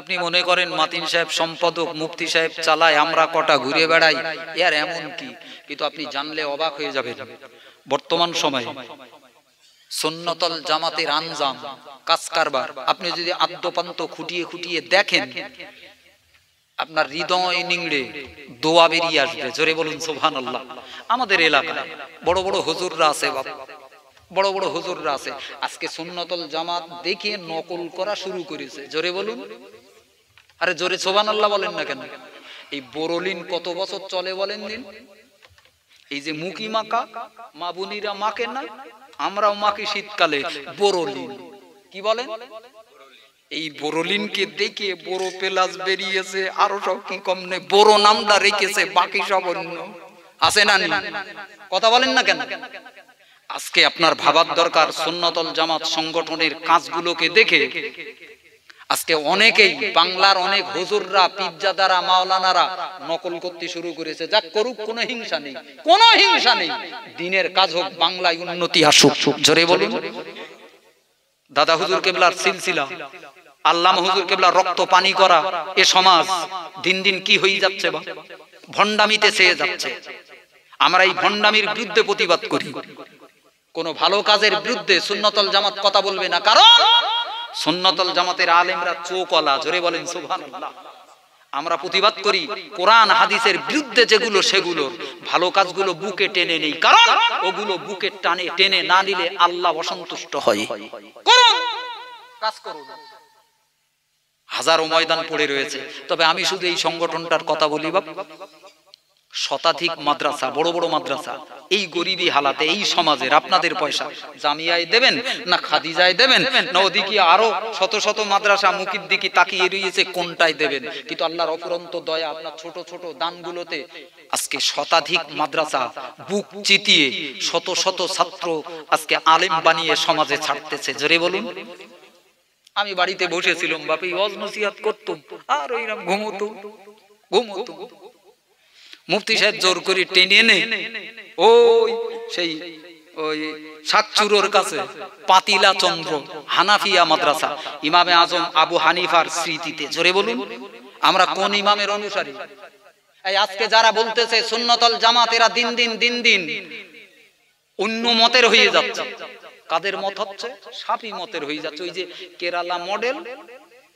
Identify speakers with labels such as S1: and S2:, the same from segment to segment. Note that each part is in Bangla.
S1: আপনি মনে করেন মাতিন সাহেব সম্পাদক, মুফতি সাহেব চালায়, আমরা কটা ঘুরে বেড়াই, এর এমন কি? কিন্তু আপনি জানলে অবাক হয়ে যাবেন। বর্তমান সময়ে সুন্নতুল জামাতের আঞ্জাম, কাজ কারবার আপনি যদি আদ্যপান্ত খুঁটিয়ে খুঁটিয়ে দেখেন, আপনার হৃদয় নিংড়ে দোয়া বেরিয়ে আসবে। জোরে বলুন সুবহানাল্লাহ। আমাদের এলাকায় বড় বড় হুজুররা আছে, বাবা, বড় বড় হুজুররা আছে, আজকে সুন্নতুল জামাত দেখে নকল করা শুরু করেছে। জোরে বলুন, আরে জোরে সুবহানাল্লাহ বলেন না কেন? এই বোরলিন কত বছর চলে বলেন দিন? এই যে মুকি মাকা, মা বোনিরা মাকে না, আমরাও মাকে শীতকালে। বোরলিন কি বলেন? এই বোরলিনকে দেখে বড় পেলাস বেরিয়েছে, আরো সব কি কম নেই, বড় নামটা রেখেছে, বাকি সব অন্য আছে না? কথা বলেন না কেন? আজকে আপনার ভাবার দরকার, সুন্নতুল জামাত সংগঠনের কাজগুলোকে দেখে আজকে অনেকেই বাংলার অনেক হুজুররা, পিজ্জাদারা, মাওলানারা নকল করতে শুরু করেছে। যাক করুক, কোনো হিংসা নেই, কোনো হিংসা নেই। দিনের কাজ হোক, বাংলায় উন্নতি আসুক। জোরে বলুন। দাদা হুজুর কেবলার সিলসিলা, আল্লামা হুজুর কেবলার রক্ত পানি করা এ সমাজ দিন দিন কি হয়ে যাচ্ছে, বা ভণ্ডামিতে চেয়ে যাচ্ছে। আমরা এই ভণ্ডামির বিরুদ্ধে প্রতিবাদ করি। কোন ভালো কাজের বিরুদ্ধে সুন্নতুল জামাত কথা বলবে না, কারণ সুন্নতুল জামাতের আলেমরা চোখওয়ালা। জোরে বলেন সুবহানাল্লাহ। আমরা প্রতিবাদ করি কোরআন হাদিসের বিরুদ্ধে যেগুলো, সেগুলো ভালো কাজগুলো বুকে টেনে নেই, কারণ ওগুলো বুকে টানে টেনে না নিলে আল্লাহ অসন্তুষ্ট হয়। করুন, কাজ করুন। হাজারো ময়দান পড়ে রয়েছে। তবে আমি শুধু এই সংগঠনটার কথা বলি, বাপ, শতাধিক মাদ্রাসা, বড় বড় মাদ্রাসা, এই গরিবী হালাতে এই সমাজের, আপনাদের পয়সা জামিয়ায় দেবেন না খাদিজায় দেবেন না ওদিকে আরো শত শত মাদ্রাসা মুখির দিকে তাকিয়ে রয়েছে, কোনটায় দেবেন? কিন্তু আল্লাহর অফুরন্ত দয়া, আপনার ছোট ছোট দানগুলোতে আজকে শতাধিক মাদ্রাসা বুক চিতিয়ে শত শত ছাত্র আজকে আলেম বানিয়ে সমাজে ছাড়তেছে। জোরে বলুন। আমি বাড়িতে বসেছিলাম, বাপি ওয়াজ নসিহত করতাম, আর ওইরকম ঘুমতো। মুফতি সাহেব জোর করে টেনে এনে ওই সেই ওই সাতচুরোর কাছে পাতিলা চন্দ্র হানাফিয়া মাদ্রাসা, ইমামে আজম আবু হানিফার স্মৃতিতে। জোরে বলুন। আমরা কোন ইমামের অনুসারী? এই আজকে যারা বলতেছে সুন্নতুল জামাত, এরা দিন দিন অন্য মতের হয়ে যাচ্ছে। কাদের মত হচ্ছে? শাফি মতের হয়ে যাচ্ছে। ওই যে কেরালা মডেল,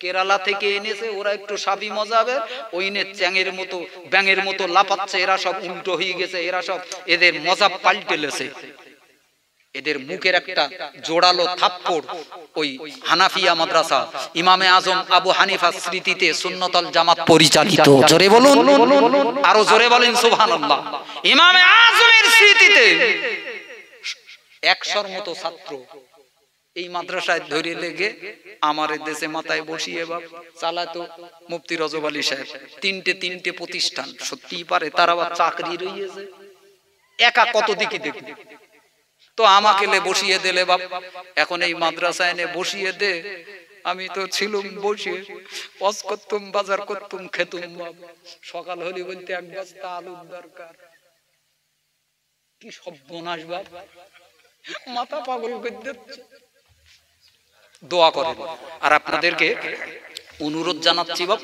S1: কেরালা থেকে এনেছে ওরা একটু সাবি মজাবের, ওই নে চ্যাঙের মতো ব্যাঙের মতো লাফাচ্ছে। এরা সব উল্টো হয়ে গেছে, এরা সব এদের মজাব পাল্টে লেছে। এদের মুখের একটা জোড়ালো থাপ্পড় ওই হানাফিয়া মাদ্রাসা ইমামে আজম আবু হানিফা স্মৃতিতে সুন্নতুল জামাত পরিচালিত। জোরে বলুন, আরো জোরে বলেন সুবহানাল্লাহ। ইমামে আজমের স্মৃতিতে 100 মতো ছাত্র এই মাদ্রাসায় ধরে লেগে আমার দেশে মাথায় বসিয়ে বাপ চালাতো মুফতি রজব আলী সাহেব। তিনটে প্রতিষ্ঠান, সত্যিই পারে তার আবার চাকরি রয়েছে। একা কত দিকে দেখি তো আমাকে বসিয়ে দিলে বাপ, এখন এই মাদ্রাসায় এনে বসিয়ে দে। আমি তো ছিলুম বসে ওয়াজ করতুম, বাজার করতুম, খেতুম বাপ। সকাল হলি বলতে 1 বস্তা আলুর দরকার। কি সর্বনাশ বাপ, মাথা পাগল করে দিচ্ছে। দোয়া করেন। আর আপনাদেরকে অনুরোধ জানাচ্ছি বাপ,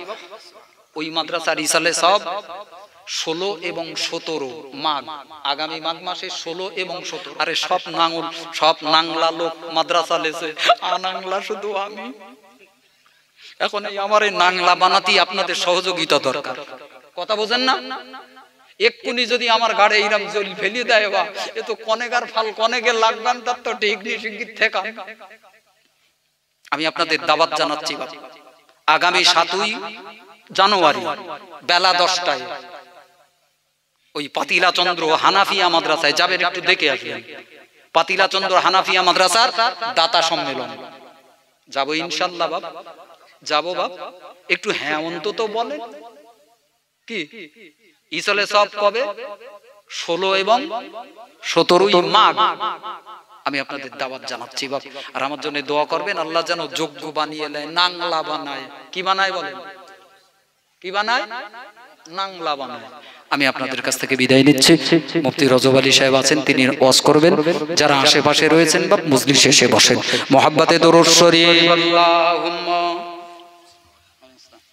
S1: ওই মাদ্রাসার ইসালে সব 16 এবং 17 মাঘ, আগামী মাঘ মাসে 16 এবং 17। আরে সব নাঙ্গল, সব নাংলা লোক মাদ্রাসা লেছে, আনাংলা শুধু আমি। এখন এই আমার এই নাংলা বানাতেই আপনাদের সহযোগিতা দরকার। কথা বোঝেন না? এক্ষুনি যদি আমার গাড়ি এইরকম জল ফেলি দেয়, বা এ তো কনেগার ফাল, কনেকে লাগবেন, তার তো ডিগ্রি শিগগির থেকে। আমি আপনাদের দাওয়াত জানাচ্ছি আগামী 7ই জানুয়ারি বেলা 10টায় ওই পাতিলা চন্দ্র হানাফিয়া মাদ্রাসায় যাবেন, একটু দেখে আসবেন। পাতিলা চন্দ্র হানাফিয়া মাদ্রাসার দাতা সম্মেলন যাবো ইনশাআল্লাহ বাপ, যাবো বাপ। একটু হ্যাঁ অন্তত বলেন। কি ইসলে সব কবে? 16 এবং 17 মাঘ। আমি আপনাদের দাওয়াত জানাচ্ছি বাপ। আর আমার জন্য দোয়া করবেন, আল্লাহ যেন যোগ্য বানিয়ে নেয়, নাংলা বানায়। কি বানায় বলেন? কি বানায়? নাংলা বানায়। আমি আপনাদের কাছ থেকে বিদায় নিচ্ছি। মুফতি রজব আলী সাহেব আছেন, তিনি ওয়াজ করবেন। যারা আশেপাশে রয়েছেন বাপ মজলিসে এসে বসেন। মুহাব্বতে দরুদ শরীফ। আল্লাহুম্মা আসসালাম।